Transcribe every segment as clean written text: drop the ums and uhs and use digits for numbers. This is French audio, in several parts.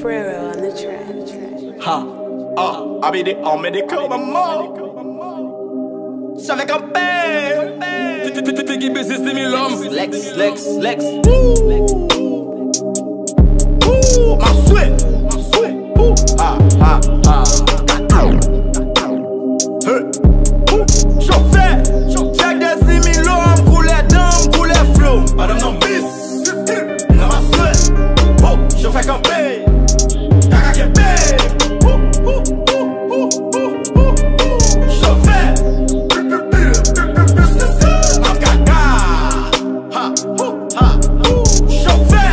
Pharrell on the track. Ha, I be the homme des corps, maman. J'avais campé. Tout équipe c'est 6000 hommes. Lex. Ma souhait. Ha. Chauffeur, check des 6000 hommes, coulé d'âme, coulé flow. Madame non bis, non ma souhait. Je fais camper, caca qui paye. Chauffeur, ma caca. Ha. Chauffeur,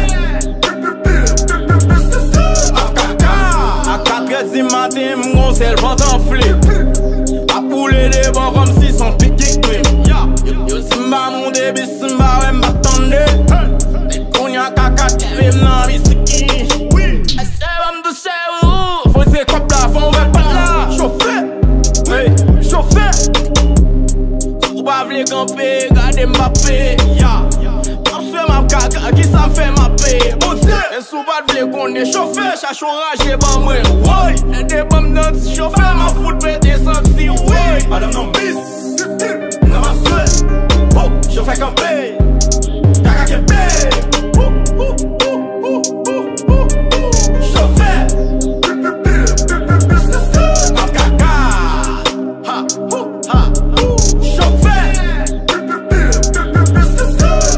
ma caca. À 4h du matin, mon sel vent enflé. A pouler des bords comme si son piqué crime. Yo simba mon début, simba ouais m'attendait. Les cognac caca qui vim dans l'isiki. Essaye va m'doucher ou faut c'est comme la fond va pas là. Chauffeur ou pas v'le camper, gardez Mbappé. M'absue ma caca qui ça fait ma paix. Et sous pas v'le qu'on est chauffeur, chache orage et ban moi. Et des bombes dans le chauffeur, ma fout pété sans si oui. Madame non bis, non ma souhait. Je fais camper, caca qui paye. Chauffeur, ma caca. Ha. Chauffeur,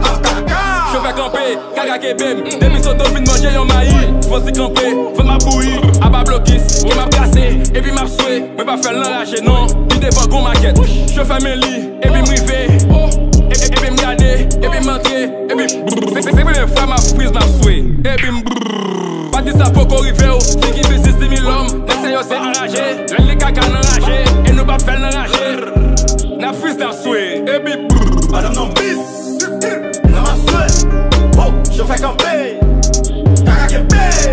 ma caca. Je fais camper, caca qui bim. Demi soto fin manger yon maïs. Faut s'y camper, faut ma bouillie. A bas bloquis, qui m'a cassé. Et puis m'a souhait, mais pas faire l'enrager non. Il débat gon maquette. Je fais mes lits, et puis m'river. Et puis m'garder, et puis m'entrer. Et puis c'est première fois ma prise ma souhait. Et puis pas dit ça pour qu'on rive. C'est qui fait 6000 hommes. Laissez yo c'est enragé. L'un les caca n'enragé. Et nous pas faire l'enrager. Na prise la souhait. Et puis Madame non bis, non ma souhait. Je fais camper, caca qui paye.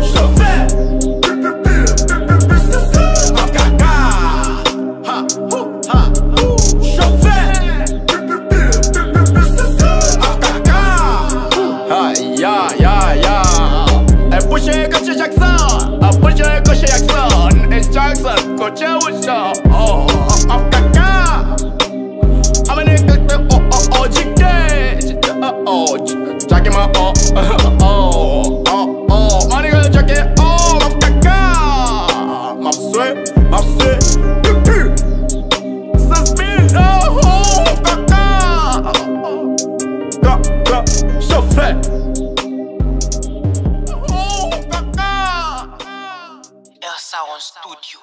Chauffeur, ma caca. Ha. Chauffeur, ma caca. Ya. Elle bouge coach Jackson. Elle bouge coach Jackson. Et Jackson, coach Wilson. Ma caca. I'm a nigga, Jackie my my nigga Jackie, my caca. Ma souhait, suspend, caca. Chauffeur, Elsa on studio.